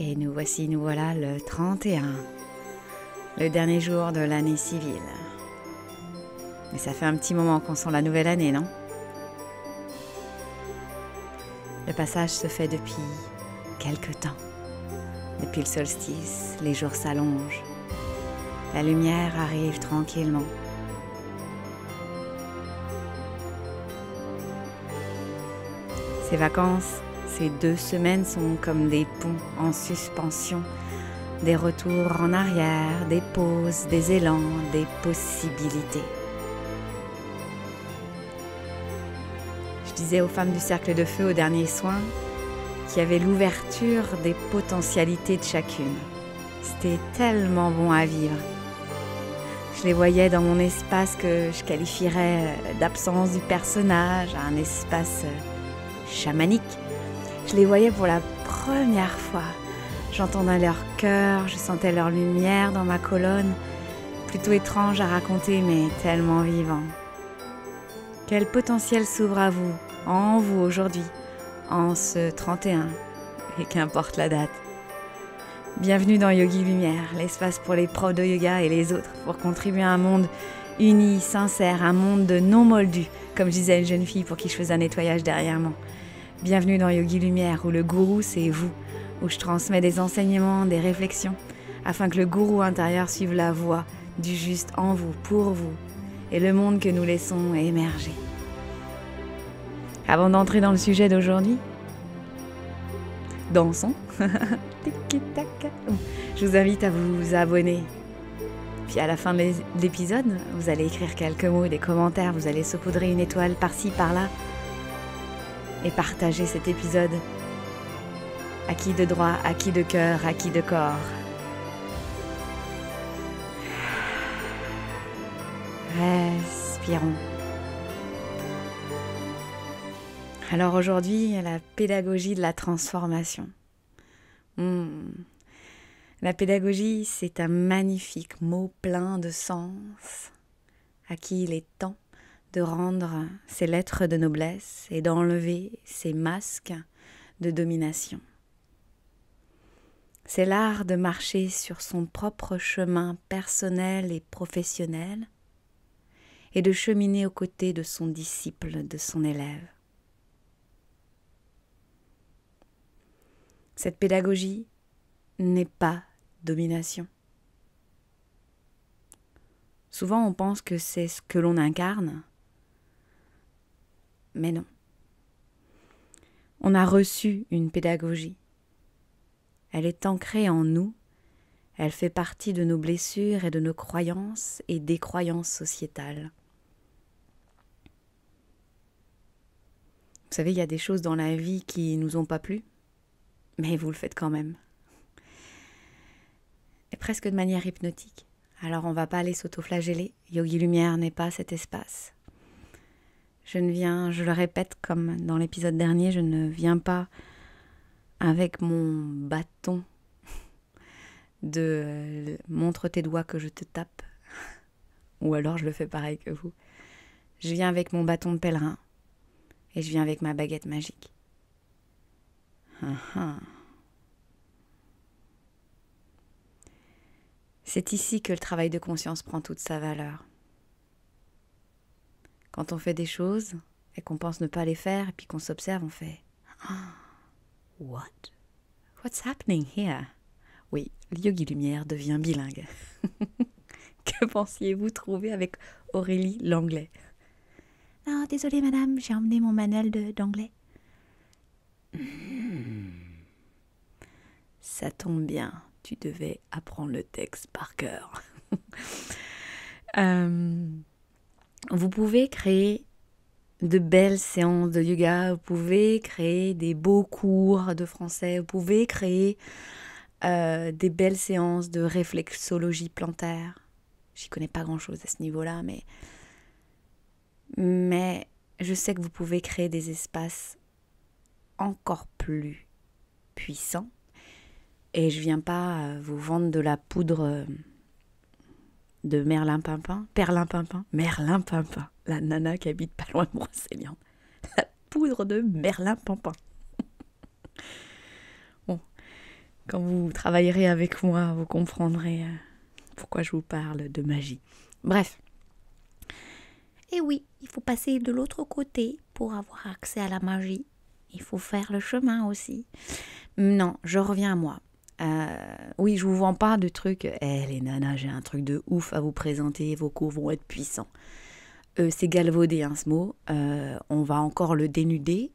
Et nous voilà le 31, le dernier jour de l'année civile. Mais ça fait un petit moment qu'on sent la nouvelle année, non? Le passage se fait depuis quelque temps. Depuis le solstice, les jours s'allongent. La lumière arrive tranquillement. Ces vacances, ces 2 semaines sont comme des ponts en suspension, des retours en arrière, des pauses, des élans, des possibilités. Je disais aux femmes du cercle de feu au dernier soin qu'il y avait l'ouverture des potentialités de chacune. C'était tellement bon à vivre. Je les voyais dans mon espace que je qualifierais d'absence du personnage, un espace chamanique. Je les voyais pour la première fois. J'entendais leur cœur, je sentais leur lumière dans ma colonne, plutôt étrange à raconter mais tellement vivant. Quel potentiel s'ouvre à vous, en vous aujourd'hui, en ce 31, et qu'importe la date. Bienvenue dans Yogi Lumière, l'espace pour les profs de yoga et les autres, pour contribuer à un monde uni, sincère, un monde de non-moldus, comme je disais à une jeune fille pour qui je faisais un nettoyage derrière moi. Bienvenue dans Yogi Lumière, où le gourou c'est vous, où je transmets des enseignements, des réflexions, afin que le gourou intérieur suive la voie du juste en vous, pour vous, et le monde que nous laissons émerger. Avant d'entrer dans le sujet d'aujourd'hui, dansons. Je vous invite à vous abonner. Puis à la fin de l'épisode, vous allez écrire quelques mots, des commentaires, vous allez saupoudrer une étoile par-ci, par-là et partager cet épisode. À qui de droit, à qui de cœur, à qui de corps. Respirons. Alors aujourd'hui, la pédagogie de la transformation. La pédagogie, c'est un magnifique mot plein de sens, à qui il est temps de rendre ses lettres de noblesse et d'enlever ses masques de domination. C'est l'art de marcher sur son propre chemin personnel et professionnel et de cheminer aux côtés de son disciple, de son élève. Cette pédagogie n'est pas domination. Souvent, on pense que c'est ce que l'on incarne, mais non. On a reçu une pédagogie. Elle est ancrée en nous, elle fait partie de nos blessures et de nos croyances et des croyances sociétales. Vous savez, il y a des choses dans la vie qui nous ont pas plu, mais vous le faites quand même. Et presque de manière hypnotique. Alors on va pas aller s'autoflageller. Yogi Lumière n'est pas cet espace. Je le répète comme dans l'épisode dernier, je ne viens pas avec mon bâton de montre tes doigts que je te tape. Ou alors je le fais pareil que vous. Je viens avec mon bâton de pèlerin et je viens avec ma baguette magique. C'est ici que le travail de conscience prend toute sa valeur. Quand on fait des choses et qu'on pense ne pas les faire et puis qu'on s'observe, on fait What? What's happening here? Oui, le Yogi Lumière devient bilingue. Que pensiez-vous trouver avec Aurélie l'anglais? Non, désolée madame, j'ai emmené mon manuel d'anglais. Ça tombe bien, tu devais apprendre le texte par cœur. Vous pouvez créer de belles séances de yoga, vous pouvez créer des beaux cours de français, vous pouvez créer des belles séances de réflexologie plantaire. J'y connais pas grand-chose à ce niveau-là, mais je sais que vous pouvez créer des espaces encore plus puissants. Et je viens pas vous vendre de la poudre de Merlin Pimpin, la nana qui habite pas loin de Brocéliande. La poudre de Merlin Pimpin. Bon, Quand vous travaillerez avec moi, vous comprendrez pourquoi je vous parle de magie. Bref. Et oui, il faut passer de l'autre côté pour avoir accès à la magie. Il faut faire le chemin aussi. Non, je reviens à moi. Oui, je vous vends pas de trucs. Les nanas, j'ai un truc de ouf à vous présenter. Vos cours vont être puissants. C'est galvaudé, ce mot. On va encore le dénuder.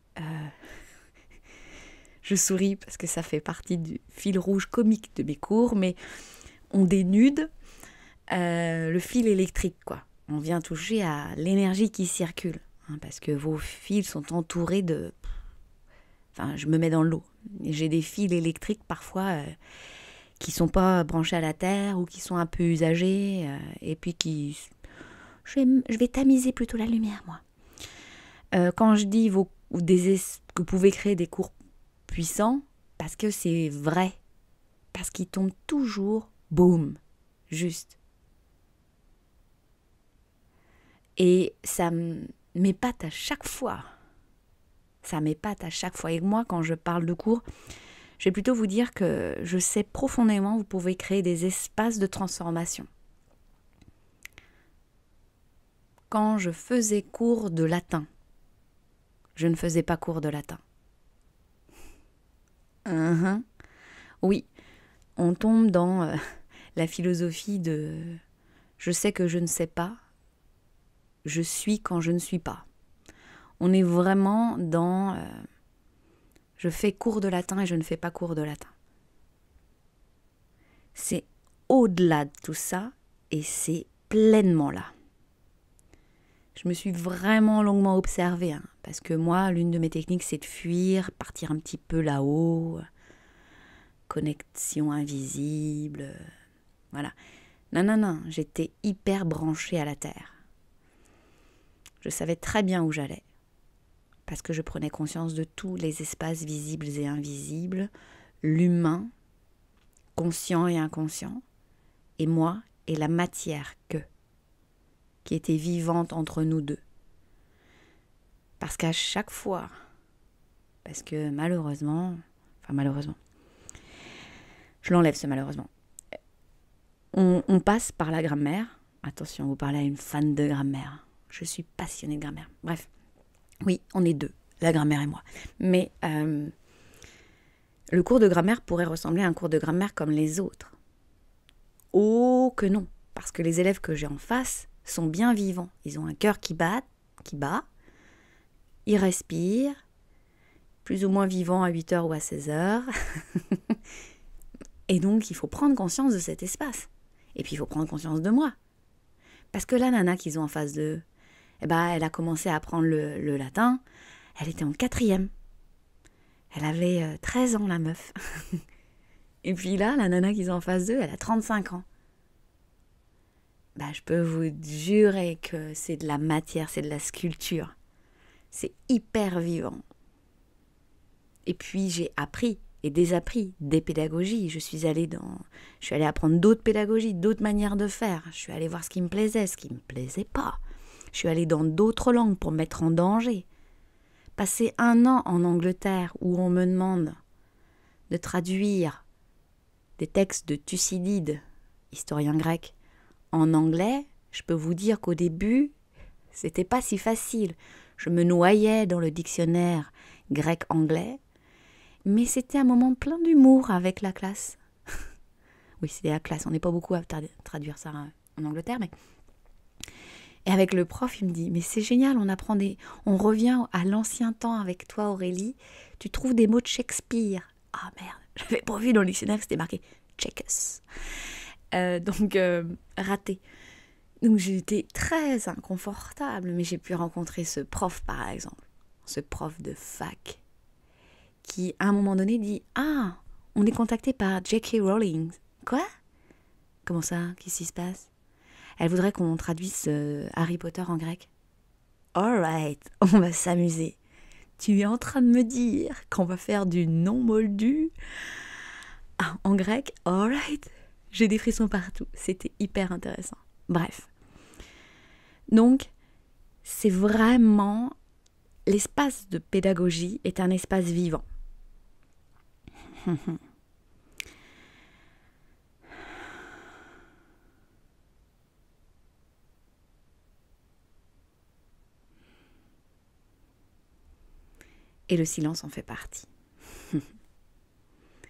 Je souris parce que ça fait partie du fil rouge comique de mes cours, mais on dénude le fil électrique, quoi. On vient toucher à l'énergie qui circule, parce que vos fils sont entourés de... Enfin, je me mets dans l'eau. J'ai des fils électriques parfois qui sont pas branchés à la terre ou qui sont un peu usagés et puis qui... Je vais tamiser plutôt la lumière, moi. Quand je dis que vous pouvez créer des cours puissants, parce que c'est vrai. Parce qu'ils tombent toujours, boum, juste. Et ça m'épate à chaque fois. Ça m'épate à chaque fois. Et moi, quand je parle de cours, je vais plutôt vous dire que je sais profondément, vous pouvez créer des espaces de transformation. Quand je faisais cours de latin, je ne faisais pas cours de latin. Oui, on tombe dans la philosophie de « je sais que je ne sais pas, je suis quand je ne suis pas ». On est vraiment dans je fais cours de latin et je ne fais pas cours de latin. C'est au-delà de tout ça et c'est pleinement là. Je me suis vraiment longuement observée, parce que moi, l'une de mes techniques, c'est de fuir, partir un petit peu là-haut, connexion invisible, voilà. Non, j'étais hyper branchée à la terre. Je savais très bien où j'allais, parce que je prenais conscience de tous les espaces visibles et invisibles, l'humain, conscient et inconscient, et moi et la matière qui était vivante entre nous deux. Parce qu'à chaque fois, parce que malheureusement, je l'enlève ce malheureusement, on passe par la grammaire. Attention, vous parlez à une fan de grammaire. Je suis passionnée de grammaire. Bref, oui, on est deux, la grammaire et moi. Mais le cours de grammaire pourrait ressembler à un cours de grammaire comme les autres. Oh que non, parce que les élèves que j'ai en face sont bien vivants. Ils ont un cœur qui bat, ils respirent, plus ou moins vivants à 8h ou à 16h. Et donc, il faut prendre conscience de cet espace. Et puis, il faut prendre conscience de moi. Parce que la nana qu'ils ont en face d'eux, elle a commencé à apprendre le latin. Elle était en 4e. Elle avait 13 ans, la meuf. Et puis là, la nana qu'ils ont en face d'eux, elle a 35 ans. Je peux vous jurer que c'est de la matière, c'est de la sculpture. C'est hyper vivant. Et puis j'ai appris et désappris des pédagogies. Je suis allée apprendre d'autres pédagogies, d'autres manières de faire. Je suis allée voir ce qui me plaisait, ce qui me plaisait pas. Je suis allée dans d'autres langues pour me mettre en danger. Passer 1 an en Angleterre où on me demande de traduire des textes de Thucydide, historien grec, en anglais, je peux vous dire qu'au début, c'était pas si facile. Je me noyais dans le dictionnaire grec-anglais, mais c'était un moment plein d'humour avec la classe. Oui, c'était la classe, on n'est pas beaucoup à traduire ça en Angleterre, mais... Et avec le prof, il me dit, mais c'est génial, on revient à l'ancien temps avec toi Aurélie, tu trouves des mots de Shakespeare. Ah merde, j'avais pas vu dans le dictionnaire que c'était marqué Tchèques. Donc, raté. Donc j'étais très inconfortable, mais j'ai pu rencontrer ce prof par exemple, ce prof de fac, qui à un moment donné dit « Ah, on est contacté par J.K. Rowling. » Quoi ? Comment ça ? Qu'est-ce qui se passe ? Elle voudrait qu'on traduise Harry Potter en grec. Alright, on va s'amuser. Tu es en train de me dire qu'on va faire du non moldu en grec ? Alright. J'ai des frissons partout. C'était hyper intéressant. Bref. Donc, c'est vraiment... L'espace de pédagogie est un espace vivant. Et le silence en fait partie.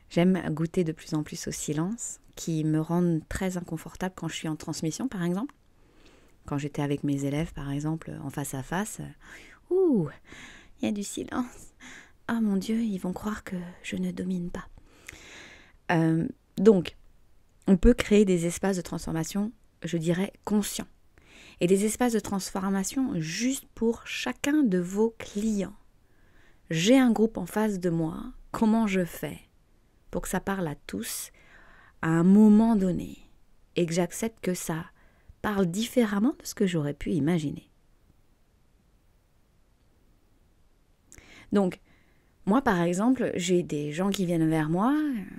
J'aime goûter de plus en plus au silence, qui me rend très inconfortable quand je suis en transmission, par exemple. Quand j'étais avec mes élèves, par exemple, en face à face, ouh, il y a du silence. Ah mon Dieu, ils vont croire que je ne domine pas. Donc, on peut créer des espaces de transformation, je dirais, conscients. Et des espaces de transformation juste pour chacun de vos clients. J'ai un groupe en face de moi, comment je fais pour que ça parle à tous à un moment donné et que j'accepte que ça parle différemment de ce que j'aurais pu imaginer. Donc, moi par exemple, j'ai des gens qui viennent vers moi,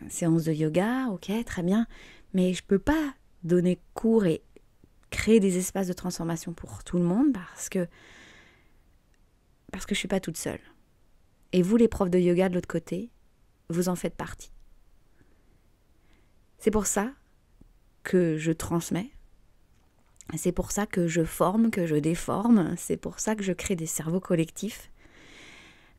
séance de yoga, ok, très bien, mais je ne peux pas donner cours et créer des espaces de transformation pour tout le monde parce que je ne suis pas toute seule. Et vous, les profs de yoga de l'autre côté, vous en faites partie. C'est pour ça que je transmets. C'est pour ça que je forme, que je déforme. C'est pour ça que je crée des cerveaux collectifs.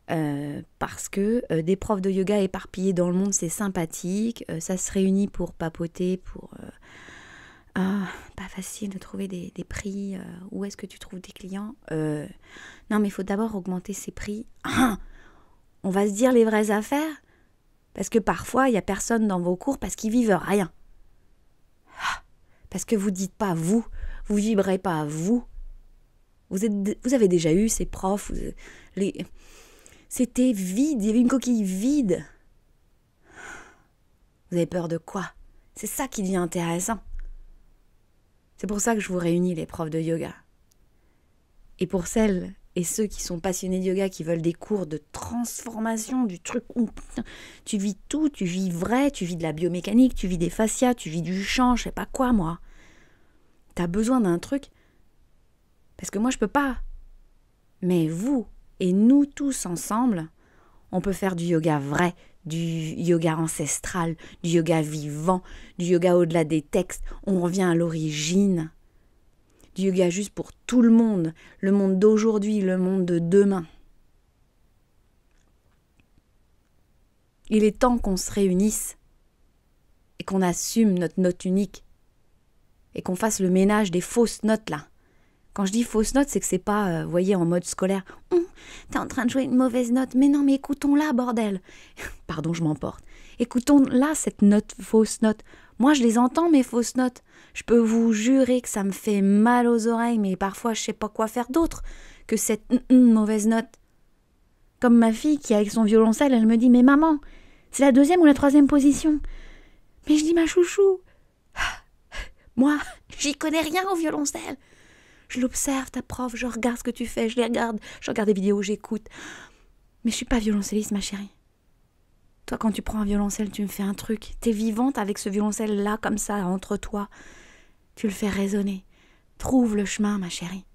Parce que des profs de yoga éparpillés dans le monde, c'est sympathique. Ça se réunit pour papoter, pour... pas facile de trouver des prix. Où est-ce que tu trouves des clients Non, mais il faut d'abord augmenter ses prix. On va se dire les vraies affaires. Parce que parfois, il n'y a personne dans vos cours parce qu'ils vivent rien. Parce que vous ne dites pas vous vibrez pas vous. Vous avez déjà eu ces profs, c'était vide, il y avait une coquille vide. Vous avez peur de quoi? C'est ça qui devient intéressant. C'est pour ça que je vous réunis, les profs de yoga. Et pour celles et ceux qui sont passionnés de yoga, qui veulent des cours de transformation, du truc où tu vis tout, tu vis vrai, tu vis de la biomécanique, tu vis des fascias, tu vis du chant, je sais pas quoi moi. T'as besoin d'un truc, parce que moi je peux pas. Mais vous et nous tous ensemble, on peut faire du yoga vrai, du yoga ancestral, du yoga vivant, du yoga au-delà des textes. On revient à l'origine. Du yoga juste pour tout le monde d'aujourd'hui, le monde de demain. Il est temps qu'on se réunisse et qu'on assume notre note unique et qu'on fasse le ménage des fausses notes là. Quand je dis fausses notes, c'est que c'est pas, vous voyez, en mode scolaire. T'es en train de jouer une mauvaise note. Mais non, mais écoutons-la, bordel. Pardon, je m'emporte. Écoutons-la, cette note, fausse note. Moi, je les entends, mes fausses notes. Je peux vous jurer que ça me fait mal aux oreilles, mais parfois, je sais pas quoi faire d'autre que cette mauvaise note. Comme ma fille qui, avec son violoncelle, elle me dit « Mais maman, c'est la 2e ou la 3e position ?» Mais je dis « Ma chouchou, moi, j'y connais rien au violoncelle. Je l'observe, ta prof, je regarde ce que tu fais, je regarde des vidéos, j'écoute. Mais je suis pas violoncelliste, ma chérie. Toi, quand tu prends un violoncelle, tu me fais un truc. T'es vivante avec ce violoncelle-là, comme ça, entre toi. Tu le fais résonner. Trouve le chemin, ma chérie.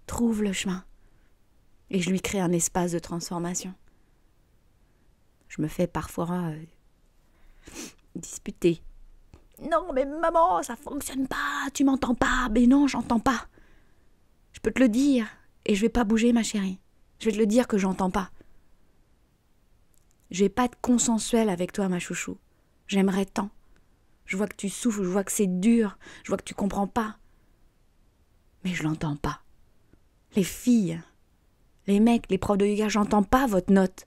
Trouve le chemin. » Et je lui crée un espace de transformation. Je me fais parfois disputer. « Non, mais maman, ça fonctionne pas, tu m'entends pas. » Mais non, j'entends pas. Je peux te le dire, et je vais pas bouger, ma chérie. Je vais te le dire que j'entends pas. Je vais pas être consensuelle avec toi, ma chouchou. J'aimerais tant. Je vois que tu souffres, je vois que c'est dur, je vois que tu comprends pas. Mais je l'entends pas. Les filles, les mecs, les profs de yoga, j'entends pas votre note.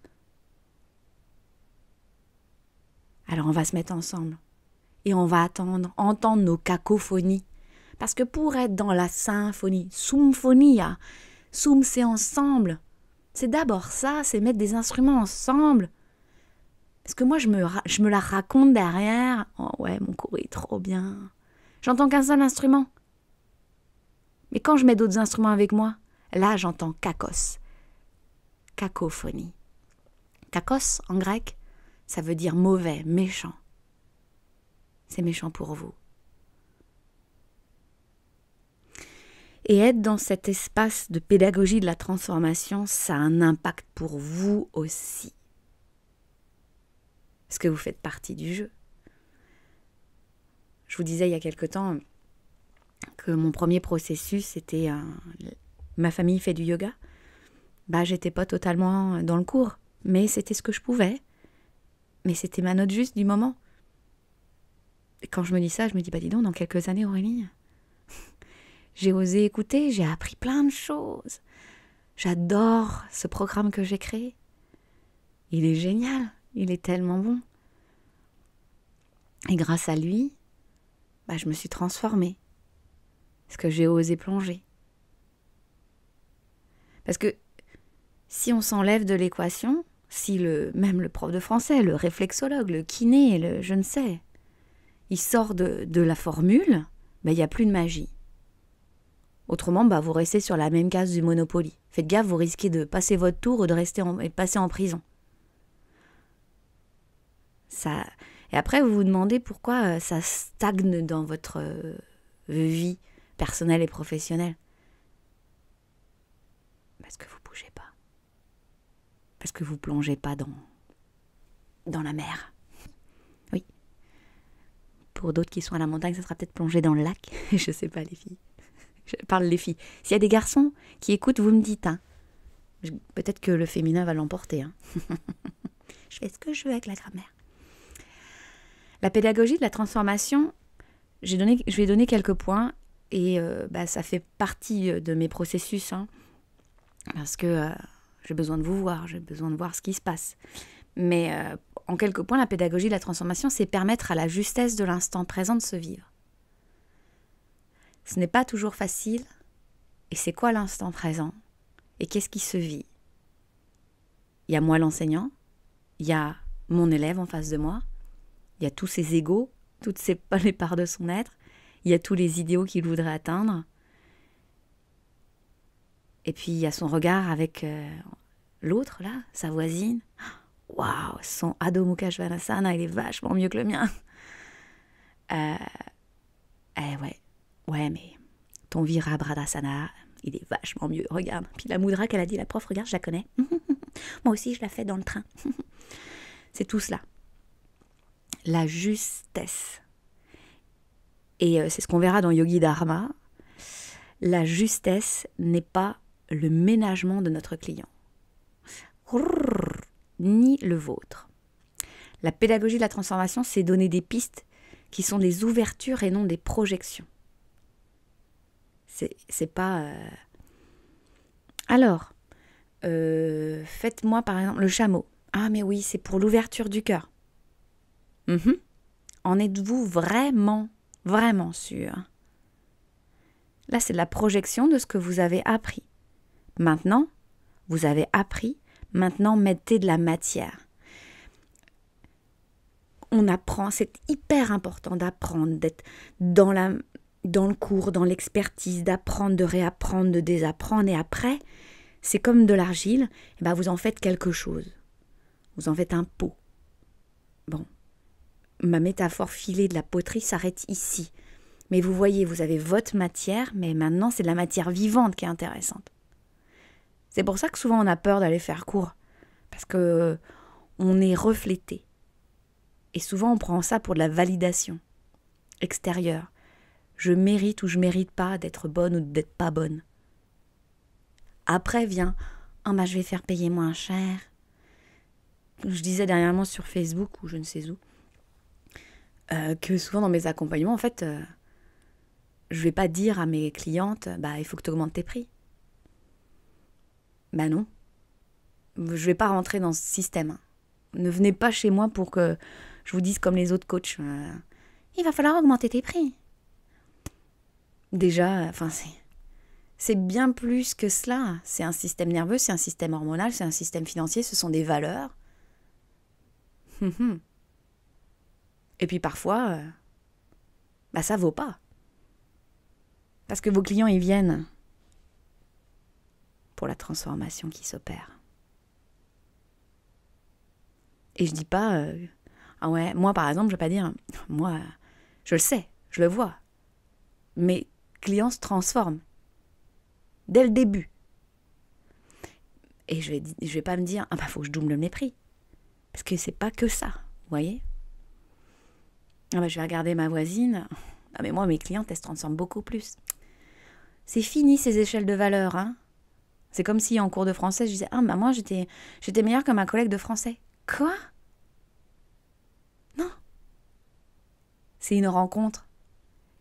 Alors on va se mettre ensemble. Et on va entendre nos cacophonies. Parce que pour être dans la symphonie, symphonia, soum c'est ensemble. C'est d'abord ça, c'est mettre des instruments ensemble. Parce que moi, je me la raconte derrière. Oh ouais, mon cours est trop bien. J'entends qu'un seul instrument. Mais quand je mets d'autres instruments avec moi, là, j'entends kakos. Cacophonie. Kakos, en grec, ça veut dire mauvais, méchant. C'est méchant pour vous. Et être dans cet espace de pédagogie de la transformation, ça a un impact pour vous aussi. Parce que vous faites partie du jeu. Je vous disais il y a quelque temps que mon premier processus, c'était ma famille fait du yoga. J'étais pas totalement dans le cours. mais c'était ce que je pouvais. Mais c'était ma note juste du moment. Et quand je me dis ça, je me dis, bah dis donc, dans quelques années, Aurélie, j'ai osé écouter, j'ai appris plein de choses. J'adore ce programme que j'ai créé. Il est génial, il est tellement bon. Et grâce à lui, bah, je me suis transformée. Parce que j'ai osé plonger. Parce que si on s'enlève de l'équation, si même le prof de français, le réflexologue, le kiné, je ne sais, il sort de la formule, bah, il n'y a plus de magie. Autrement, bah, vous restez sur la même case du Monopoly. Faites gaffe, vous risquez de passer votre tour ou de passer en prison. Et après, vous vous demandez pourquoi ça stagne dans votre vie personnelle et professionnelle. Parce que vous ne bougez pas. Parce que vous ne plongez pas dans la mer. Oui. Pour d'autres qui sont à la montagne, ça sera peut-être plonger dans le lac. Je ne sais pas, les filles. Je parle les filles. S'il y a des garçons qui écoutent, vous me dites. Hein. Peut-être que le féminin va l'emporter. Hein. Je fais ce que je veux avec la grammaire. La pédagogie de la transformation, je vais donner quelques points et ça fait partie de mes processus. Hein, parce que j'ai besoin de vous voir, j'ai besoin de voir ce qui se passe. Mais en quelques points, la pédagogie de la transformation, c'est permettre à la justesse de l'instant présent de se vivre. Ce n'est pas toujours facile. Et c'est quoi l'instant présent? Et qu'est-ce qui se vit? Il y a moi l'enseignant, il y a mon élève en face de moi, il y a tous ses égos, toutes les parts de son être, il y a tous les idéaux qu'il voudrait atteindre. Et puis il y a son regard avec l'autre, là, sa voisine. Waouh, son Adho Mukha Svanasana, il est vachement mieux que le mien. Ouais, mais ton Virabhadrasana, il est vachement mieux, regarde. Puis la mudra qu'elle a dit, la prof, regarde, je la connais. Moi aussi, je la fais dans le train. C'est tout cela. La justesse. Et c'est ce qu'on verra dans Yogi Dharma. La justesse n'est pas le ménagement de notre client, ni le vôtre. La pédagogie de la transformation, c'est donner des pistes qui sont des ouvertures et non des projections. C'est pas... Alors, faites-moi par exemple le chameau. Ah mais oui, c'est pour l'ouverture du cœur. En êtes-vous vraiment sûr? Là, c'est de la projection de ce que vous avez appris. Maintenant, vous avez appris, maintenant mettez de la matière. On apprend, c'est hyper important d'apprendre, d'être dans le cours, dans l'expertise, d'apprendre, de réapprendre, de désapprendre. Et après, c'est comme de l'argile, et ben vous en faites quelque chose. Vous en faites un pot. Bon, ma métaphore filée de la poterie s'arrête ici. Mais vous voyez, vous avez votre matière, mais maintenant c'est de la matière vivante qui est intéressante. C'est pour ça que souvent on a peur d'aller faire cours, parce que on est reflété. Et souvent on prend ça pour de la validation extérieure. Je mérite ou je mérite pas d'être bonne ou d'être pas bonne. Après vient, je vais faire payer moins cher. Je disais dernièrement sur Facebook ou je ne sais où, que souvent dans mes accompagnements, en fait, je vais pas dire à mes clientes, il faut que tu augmentes tes prix. Non. Je vais pas rentrer dans ce système. Ne venez pas chez moi pour que je vous dise comme les autres coachs, il va falloir augmenter tes prix. Déjà, c'est bien plus que cela. C'est un système nerveux, c'est un système hormonal, c'est un système financier, ce sont des valeurs. Et puis parfois, ça vaut pas. Parce que vos clients, ils viennent pour la transformation qui s'opère. Et je dis pas, moi par exemple, je vais pas dire, moi, je le sais, je le vois. Mes clients se transforment dès le début. Et je vais pas me dire, faut que je double mes prix. Parce que c'est pas que ça, vous voyez. Je vais regarder ma voisine. Mais moi, mes clientes, elles se transforment beaucoup plus. C'est fini ces échelles de valeur, hein. C'est comme si en cours de français, je disais « Ah, bah moi, j'étais meilleure que ma collègue de français. » Quoi? Non. C'est une rencontre.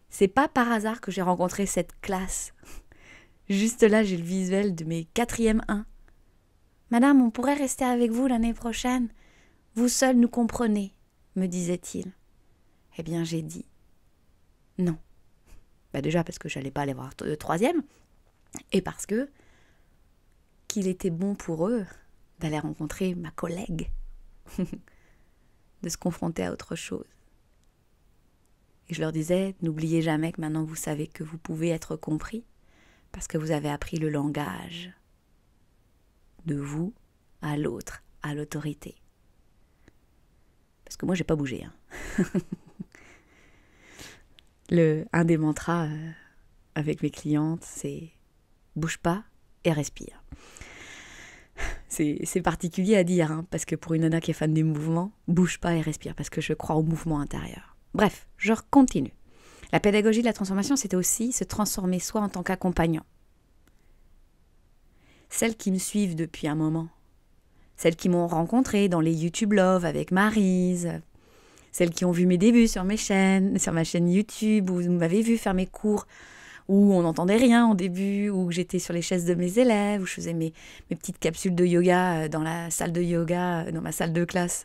C'est pas par hasard que j'ai rencontré cette classe. Juste là, j'ai le visuel de mes 4e 1. « Madame, on pourrait rester avec vous l'année prochaine. Vous seul nous comprenez, me disait-il. » Eh bien, j'ai dit non. Bah déjà parce que j'allais pas aller voir le 3e et parce que qu'il était bon pour eux d'aller rencontrer ma collègue, de se confronter à autre chose. Et je leur disais, n'oubliez jamais que maintenant vous savez que vous pouvez être compris parce que vous avez appris le langage de vous à l'autre, à l'autorité. Parce que moi, j'ai pas bougé. Un des mantras avec mes clientes, c'est « bouge pas et respire ». C'est particulier à dire, parce que pour une nana qui est fan des mouvements, bouge pas et respire, parce que je crois au mouvement intérieur. Bref, je continue. La pédagogie de la transformation, c'était aussi se transformer soi en tant qu'accompagnant. Celles qui me suivent depuis un moment, celles qui m'ont rencontrée dans les YouTube Love avec Maryse, celles qui ont vu mes débuts sur ma chaîne YouTube, où vous m'avez vu faire mes cours, où on n'entendait rien au début, où j'étais sur les chaises de mes élèves, où je faisais mes petites capsules de yoga dans la salle de yoga, dans ma salle de classe.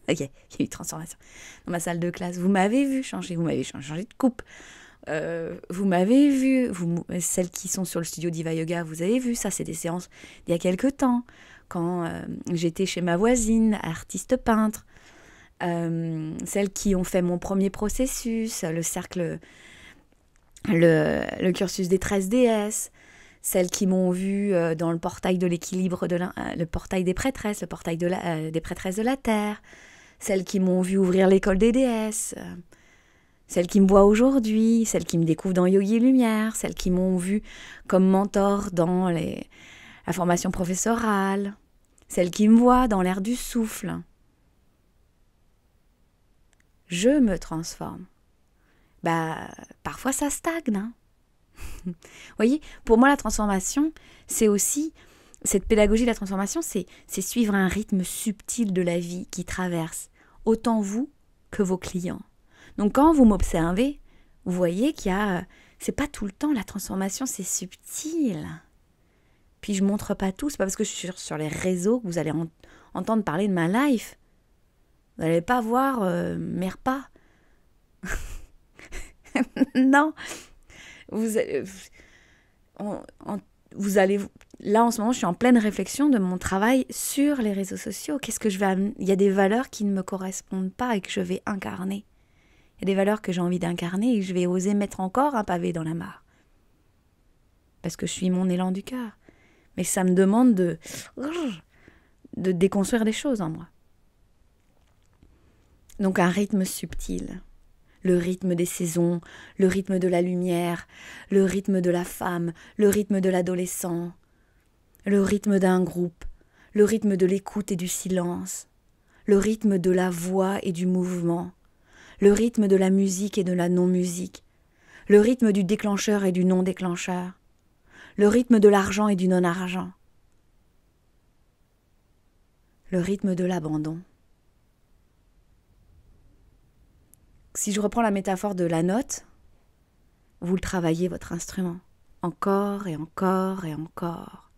Ok, il y a eu transformation. Dans ma salle de classe, vous m'avez vu changer, vous m'avez changé de coupe. Vous m'avez vu, celles qui sont sur le studio Diva Yoga, vous avez vu, ça c'est des séances d'il y a quelques temps, quand j'étais chez ma voisine, artiste peintre. Celles qui ont fait mon premier processus, le cercle, le cursus des 13 déesses, celles qui m'ont vu dans le portail de l'équilibre, le portail des prêtresses, le portail des prêtresses de la terre, celles qui m'ont vu ouvrir l'école des déesses, celles qui me voient aujourd'hui, celles qui me découvrent dans Yogi Lumière, celles qui m'ont vu comme mentor dans la formation professorale, celles qui me voient dans l'ère du souffle. Je me transforme. Parfois ça stagne. Vous voyez, pour moi la transformation, c'est aussi, cette pédagogie de la transformation, c'est suivre un rythme subtil de la vie qui traverse autant vous que vos clients. Donc quand vous m'observez, vous voyez c'est pas tout le temps la transformation, c'est subtil. Puis je montre pas tout, c'est pas parce que je suis sur les réseaux que vous allez entendre parler de ma life. Vous n'allez pas voir mes repas. Non. Vous allez... Là, en ce moment, je suis en pleine réflexion de mon travail sur les réseaux sociaux. Qu'est-ce que je vais amener ? Il y a des valeurs qui ne me correspondent pas et que je vais incarner. Il y a des valeurs que j'ai envie d'incarner et je vais oser mettre encore un pavé dans la mare. Parce que je suis mon élan du cœur. Mais ça me demande de déconstruire des choses en moi. Donc un rythme subtil. Le rythme des saisons, le rythme de la lumière, le rythme de la femme, le rythme de l'adolescent, le rythme d'un groupe, le rythme de l'écoute et du silence, le rythme de la voix et du mouvement, le rythme de la musique et de la non-musique, le rythme du déclencheur et du non-déclencheur, le rythme de l'argent et du non-argent, le rythme de l'abandon. Si je reprends la métaphore de la note, vous le travaillez votre instrument, encore et encore et encore.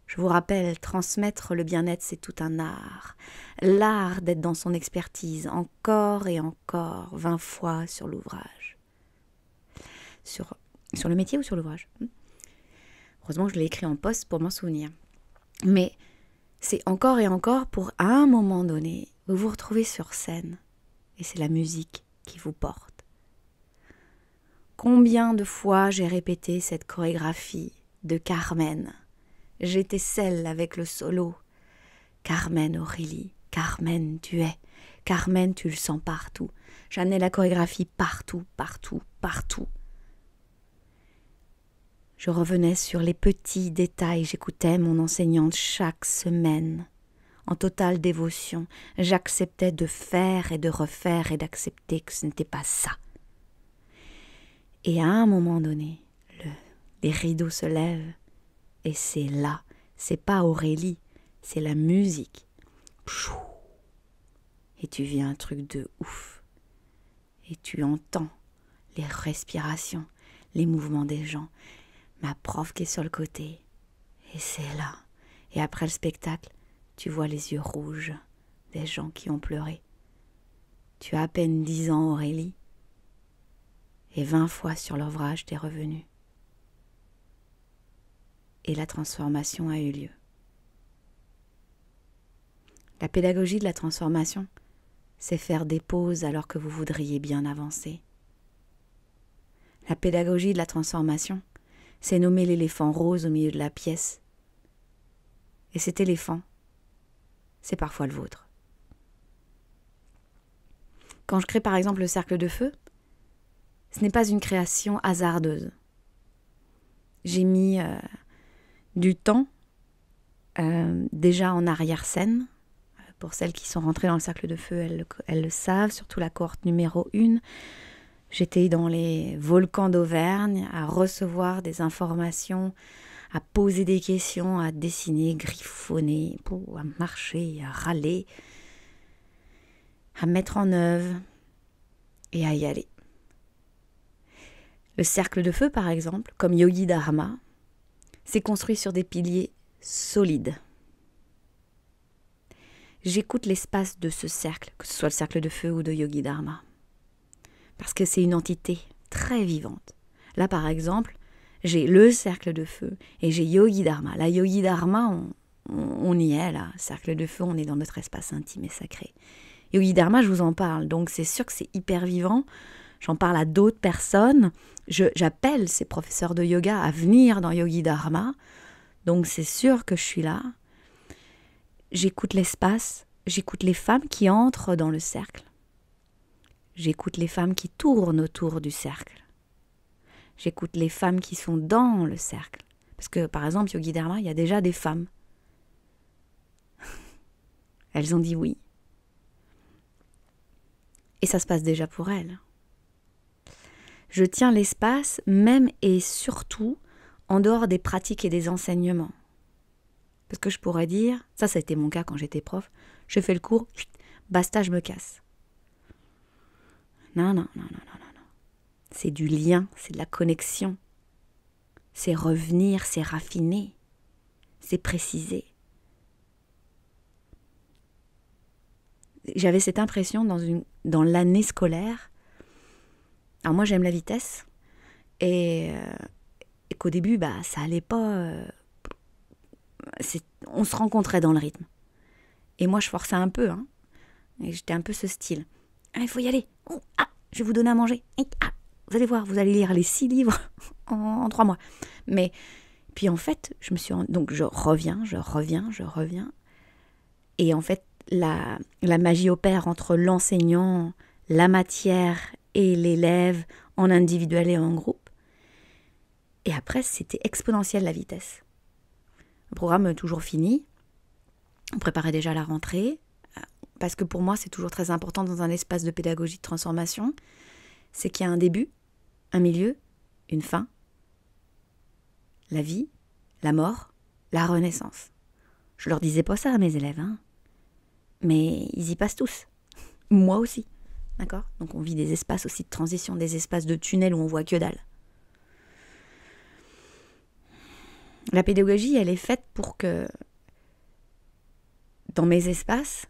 Je vous rappelle, transmettre le bien-être, c'est tout un art. L'art d'être dans son expertise, encore et encore, 20 fois sur l'ouvrage. Sur le métier ou sur l'ouvrage ? Heureusement que je l'ai écrit en poste pour m'en souvenir. Mais c'est encore et encore pour, à un moment donné, vous vous retrouvez sur scène. Et c'est la musique qui vous porte. Combien de fois j'ai répété cette chorégraphie de Carmen ? J'étais celle avec le solo. Carmen Aurélie, Carmen tu es, Carmen tu le sens partout. J'amenais la chorégraphie partout, partout, partout. Je revenais sur les petits détails, j'écoutais mon enseignante chaque semaine. En totale dévotion, j'acceptais de faire et de refaire et d'accepter que ce n'était pas ça. Et à un moment donné, les rideaux se lèvent et c'est là. C'est pas Aurélie, c'est la musique. Et tu vis un truc de ouf. Et tu entends les respirations, les mouvements des gens. Ma prof qui est sur le côté. Et c'est là. Et après le spectacle, tu vois les yeux rouges des gens qui ont pleuré. Tu as à peine 10 ans, Aurélie. Et 20 fois sur l'ouvrage, t'es revenue. Et la transformation a eu lieu. La pédagogie de la transformation, c'est faire des pauses alors que vous voudriez bien avancer. La pédagogie de la transformation, c'est nommer l'éléphant rose au milieu de la pièce. Et cet éléphant, c'est parfois le vôtre. Quand je crée par exemple le cercle de feu, ce n'est pas une création hasardeuse. J'ai mis du temps déjà en arrière-scène. Pour celles qui sont rentrées dans le cercle de feu, elles le savent, surtout la cohorte numéro 1. J'étais dans les volcans d'Auvergne à recevoir des informations, à poser des questions, à dessiner, griffonner, à marcher, à râler, à mettre en œuvre et à y aller. Le cercle de feu, par exemple, comme Yogi Dharma, c'est construit sur des piliers solides. J'écoute l'espace de ce cercle, que ce soit le cercle de feu ou de Yogi Dharma, parce que c'est une entité très vivante. Là, par exemple, j'ai le cercle de feu et j'ai Yogi Dharma. La Yogi Dharma, on y est là. Cercle de feu, on est dans notre espace intime et sacré. Yogi Dharma, je vous en parle, donc c'est sûr que c'est hyper vivant. J'en parle à d'autres personnes. J'appelle ces professeurs de yoga à venir dans Yogi Dharma. Donc c'est sûr que je suis là. J'écoute l'espace, j'écoute les femmes qui entrent dans le cercle. J'écoute les femmes qui tournent autour du cercle. J'écoute les femmes qui sont dans le cercle. Parce que, par exemple, Yogi Dharma, il y a déjà des femmes. Elles ont dit oui. Et ça se passe déjà pour elles. Je tiens l'espace, même et surtout, en dehors des pratiques et des enseignements. Parce que je pourrais dire, ça a été mon cas quand j'étais prof, je fais le cours, basta, je me casse. Non. C'est du lien, c'est de la connexion. C'est revenir, c'est raffiner, c'est préciser. J'avais cette impression dans l'année scolaire. Alors moi j'aime la vitesse et qu'au début ça allait pas. On se rencontrait dans le rythme. Et moi je forçais un peu, et j'étais un peu ce style. Il faut y aller. Je vais vous donner à manger. Vous allez voir, vous allez lire les 6 livres en 3 mois. Mais puis en fait, donc je reviens. Et en fait, la magie opère entre l'enseignant, la matière et l'élève en individuel et en groupe. Et après, c'était exponentiel la vitesse. Le programme est toujours fini. On préparait déjà la rentrée. Parce que pour moi, c'est toujours très important dans un espace de pédagogie de transformation. C'est qu'il y a un début, un milieu, une fin. La vie, la mort, la renaissance. Je leur disais pas ça à mes élèves, mais ils y passent tous. Moi aussi. D'accord ? Donc on vit des espaces aussi de transition, des espaces de tunnel où on voit que dalle. La pédagogie, elle est faite pour que, dans mes espaces,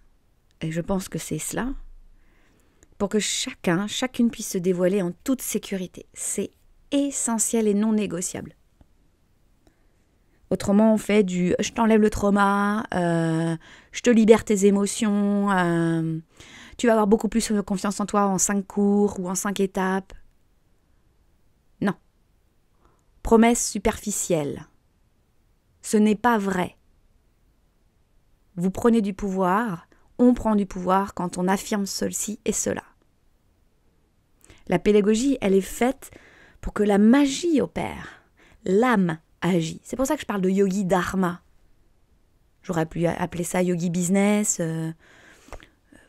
et je pense que c'est cela, pour que chacune puisse se dévoiler en toute sécurité. C'est essentiel et non négociable. Autrement, on fait du « je t'enlève le trauma »,« je te libère tes émotions »,« tu vas avoir beaucoup plus confiance en toi en 5 cours ou en 5 étapes ». Non. Promesse superficielle. Ce n'est pas vrai. Vous prenez du pouvoir, on prend du pouvoir quand on affirme ceci et cela. La pédagogie, elle est faite pour que la magie opère. L'âme agit. C'est pour ça que je parle de Yogi Dharma. J'aurais pu appeler ça Yogi Business, je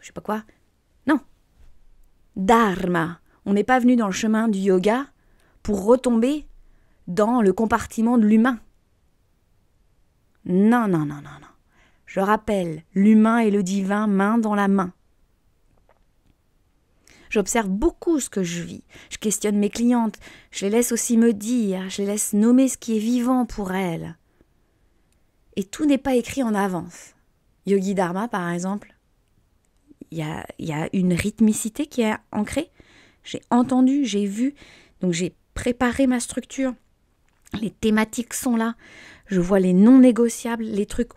sais pas quoi. Non. Dharma. On n'est pas venu dans le chemin du yoga pour retomber dans le compartiment de l'humain. Non, non, non, non, non. Je rappelle, l'humain et le divin main dans la main. J'observe beaucoup ce que je vis. Je questionne mes clientes. Je les laisse aussi me dire. Je les laisse nommer ce qui est vivant pour elles. Et tout n'est pas écrit en avance. Yogi Dharma, par exemple, il y a une rythmicité qui est ancrée. J'ai entendu, j'ai vu. Donc j'ai préparé ma structure. Les thématiques sont là. Je vois les non négociables, les trucs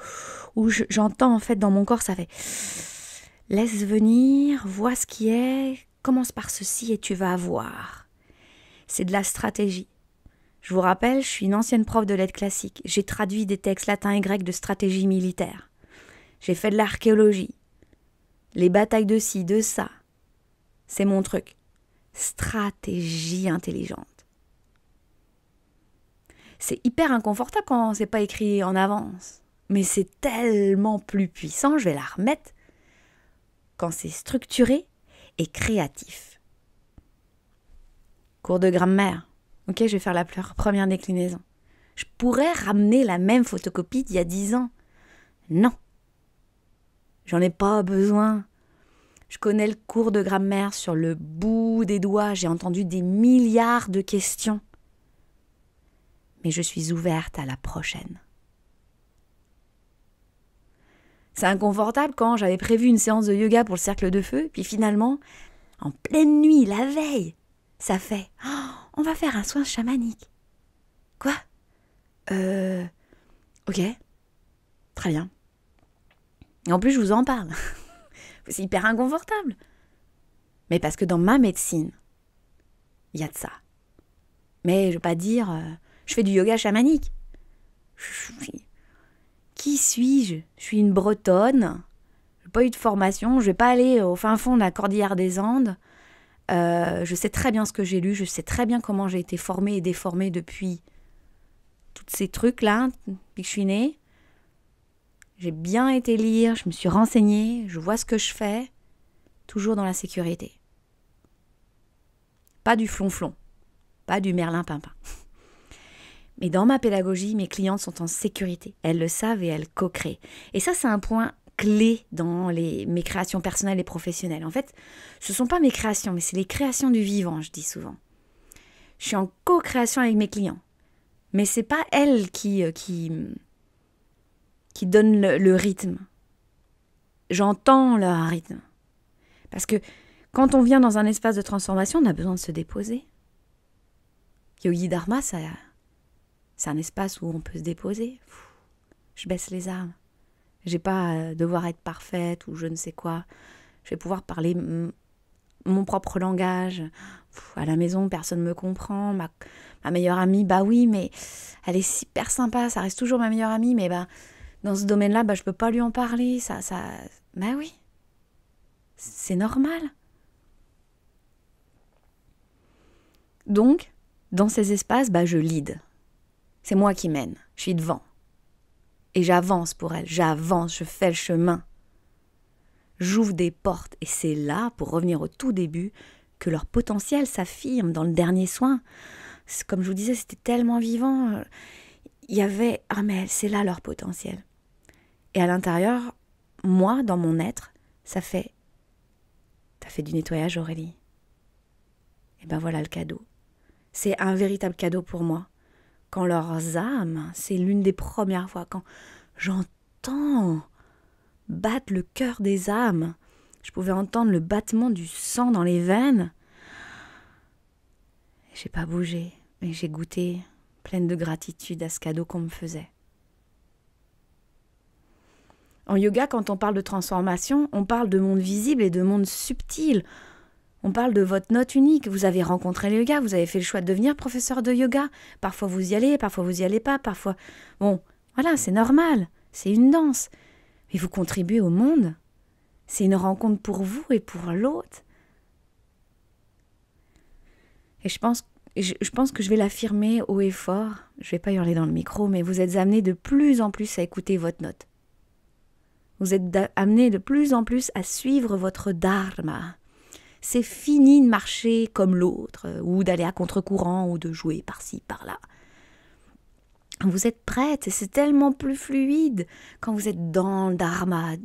où j'entends en fait dans mon corps, ça fait laisse venir, vois ce qui est, commence par ceci et tu vas voir. C'est de la stratégie. Je vous rappelle, je suis une ancienne prof de lettres classiques. J'ai traduit des textes latins et grecs de stratégie militaire. J'ai fait de l'archéologie. Les batailles de ci, de ça. C'est mon truc. Stratégie intelligente. C'est hyper inconfortable quand c'est pas écrit en avance. Mais c'est tellement plus puissant, je vais la remettre, quand c'est structuré et créatif. Cours de grammaire. Ok, je vais faire la première déclinaison. Je pourrais ramener la même photocopie d'il y a 10 ans. Non. J'en ai pas besoin. Je connais le cours de grammaire sur le bout des doigts. J'ai entendu des milliards de questions. Mais je suis ouverte à la prochaine. C'est inconfortable quand j'avais prévu une séance de yoga pour le cercle de feu, puis finalement, en pleine nuit, la veille, ça fait « on va faire un soin chamanique ». Quoi ? Ok, très bien. Et en plus, je vous en parle. C'est hyper inconfortable. Mais parce que dans ma médecine, il y a de ça. Mais je ne veux pas dire... je fais du yoga chamanique. Qui suis-je ? Je suis une Bretonne. Je n'ai pas eu de formation. Je ne vais pas aller au fin fond de la cordillère des Andes. Je sais très bien ce que j'ai lu. Je sais très bien comment j'ai été formée et déformée depuis tous ces trucs-là, depuis que je suis née. J'ai bien été lire. Je me suis renseignée. Je vois ce que je fais. Toujours dans la sécurité. Pas du flonflon. Pas du merlin-pimpin. Mais dans ma pédagogie, mes clientes sont en sécurité. Elles le savent et elles co-créent. Et ça, c'est un point clé dans mes créations personnelles et professionnelles. En fait, ce ne sont pas mes créations, mais c'est les créations du vivant, je dis souvent. Je suis en co-création avec mes clients. Mais ce n'est pas elles qui donnent le rythme. J'entends leur rythme. Parce que quand on vient dans un espace de transformation, on a besoin de se déposer. Yogi Dharma, c'est un espace où on peut se déposer. Je baisse les armes. Je n'ai pas à devoir être parfaite ou je ne sais quoi. Je vais pouvoir parler mon propre langage. À la maison, personne ne me comprend. Ma meilleure amie, bah oui, mais elle est super sympa. Ça reste toujours ma meilleure amie, mais dans ce domaine-là, je ne peux pas lui en parler. Bah oui, c'est normal. Donc, dans ces espaces, je lead. C'est moi qui mène, je suis devant. Et j'avance pour elle, j'avance, je fais le chemin. J'ouvre des portes et c'est là, pour revenir au tout début, que leur potentiel s'affirme dans le dernier soin. Comme je vous disais, c'était tellement vivant. Il y avait, mais c'est là leur potentiel. Et à l'intérieur, moi, dans mon être, ça fait, t'as fait du nettoyage, Aurélie. Et voilà le cadeau. C'est un véritable cadeau pour moi. Quand leurs âmes, c'est l'une des premières fois, quand j'entends battre le cœur des âmes, je pouvais entendre le battement du sang dans les veines. J'ai pas bougé, mais j'ai goûté, pleine de gratitude à ce cadeau qu'on me faisait. En yoga, quand on parle de transformation, on parle de monde visible et de monde subtil. On parle de votre note unique. Vous avez rencontré le yoga, vous avez fait le choix de devenir professeur de yoga. Parfois vous y allez, parfois vous y allez pas, parfois... Bon, voilà, c'est normal, c'est une danse. Mais vous contribuez au monde. C'est une rencontre pour vous et pour l'autre. Et je pense que je vais l'affirmer haut et fort. Je vais pas hurler dans le micro, mais vous êtes amenés de plus en plus à écouter votre note. Vous êtes amenés de plus en plus à suivre votre dharma. C'est fini de marcher comme l'autre, ou d'aller à contre-courant, ou de jouer par-ci, par-là. Vous êtes prête et c'est tellement plus fluide quand vous êtes dans le dharma.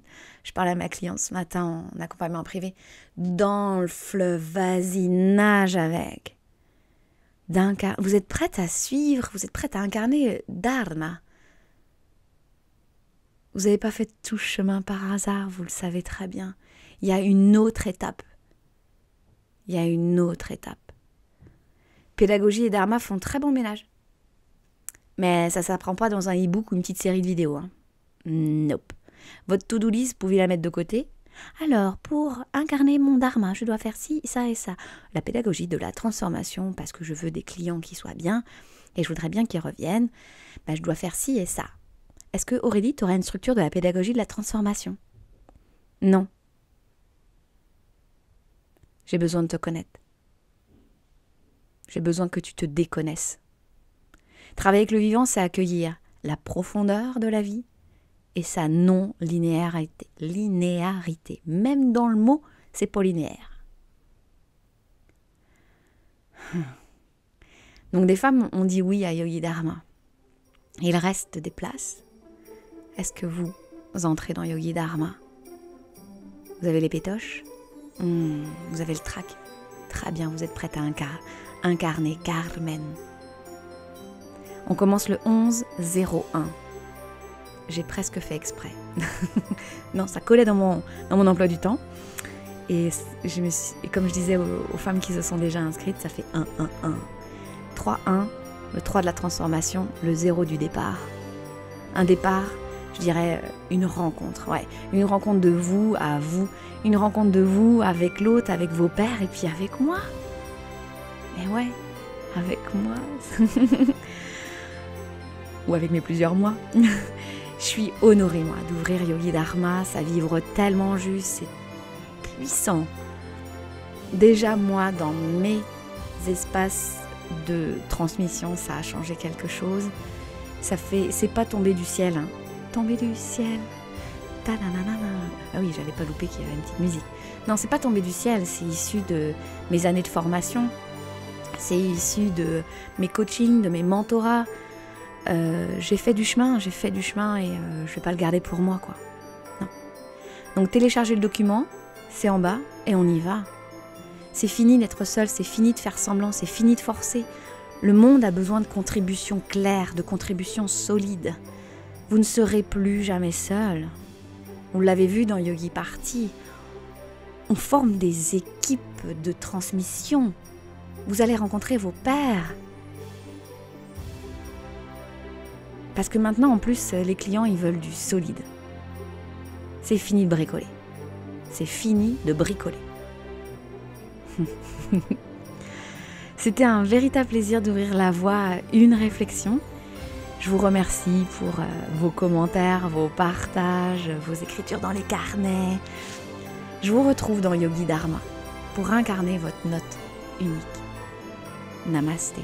Je parlais à ma cliente ce matin en accompagnement privé. Dans le fleuve, vas-y, nage avec. Vous êtes prête à suivre, vous êtes prête à incarner dharma. Vous n'avez pas fait tout ce chemin par hasard, vous le savez très bien. Il y a une autre étape. Il y a une autre étape. Pédagogie et dharma font très bon ménage. Mais ça ne s'apprend pas dans un e-book ou une petite série de vidéos. Nope. Votre to-do list, vous pouvez la mettre de côté. Alors, pour incarner mon dharma, je dois faire ci, ça et ça. La pédagogie de la transformation, parce que je veux des clients qui soient bien, et je voudrais bien qu'ils reviennent, je dois faire ci et ça. Est-ce que Aurélie, tu aurais une structure de la pédagogie de la transformation? Non. J'ai besoin de te connaître. J'ai besoin que tu te déconnaisses. Travailler avec le vivant, c'est accueillir la profondeur de la vie et sa non-linéarité. Linéarité. Même dans le mot, c'est pas linéaire. Donc des femmes ont dit oui à Yogi Dharma. Il reste des places. Est-ce que vous entrez dans Yogi Dharma? Vous avez les pétoches? Vous avez le trac? Très bien, vous êtes prête à incarner Carmen. On commence le 11-01. J'ai presque fait exprès. Non, ça collait dans mon emploi du temps. Et comme je disais aux femmes qui se sont déjà inscrites, ça fait 1-1-1. 3-1, le 3 de la transformation, le 0 du départ. Un départ, je dirais une rencontre. Ouais, une rencontre de vous à vous. Une rencontre de vous avec l'autre, avec vos pères et puis avec moi. Mais ouais, avec moi. Ou avec mes plusieurs mois. Je suis honorée, moi, d'ouvrir Yogi Dharma. Ça vibre tellement juste, c'est puissant. Déjà, moi, dans mes espaces de transmission, ça a changé quelque chose. C'est pas tombé du ciel, hein. Tombé du ciel. Ah oui, j'allais pas louper qu'il y avait une petite musique. Non, c'est pas tombé du ciel, c'est issu de mes années de formation. C'est issu de mes coachings, de mes mentorats. J'ai fait du chemin et je vais pas le garder pour moi, quoi. Non. Donc télécharger le document, c'est en bas et on y va. C'est fini d'être seul, c'est fini de faire semblant, c'est fini de forcer. Le monde a besoin de contributions claires, de contributions solides. Vous ne serez plus jamais seul. Vous l'avez vu dans Yogi Party. On forme des équipes de transmission. Vous allez rencontrer vos pairs. Parce que maintenant, en plus, les clients, ils veulent du solide. C'est fini de bricoler. C'est fini de bricoler. C'était un véritable plaisir d'ouvrir la voie à une réflexion. Je vous remercie pour vos commentaires, vos partages, vos écritures dans les carnets. Je vous retrouve dans Yogi Dharma pour incarner votre note unique. Namasté.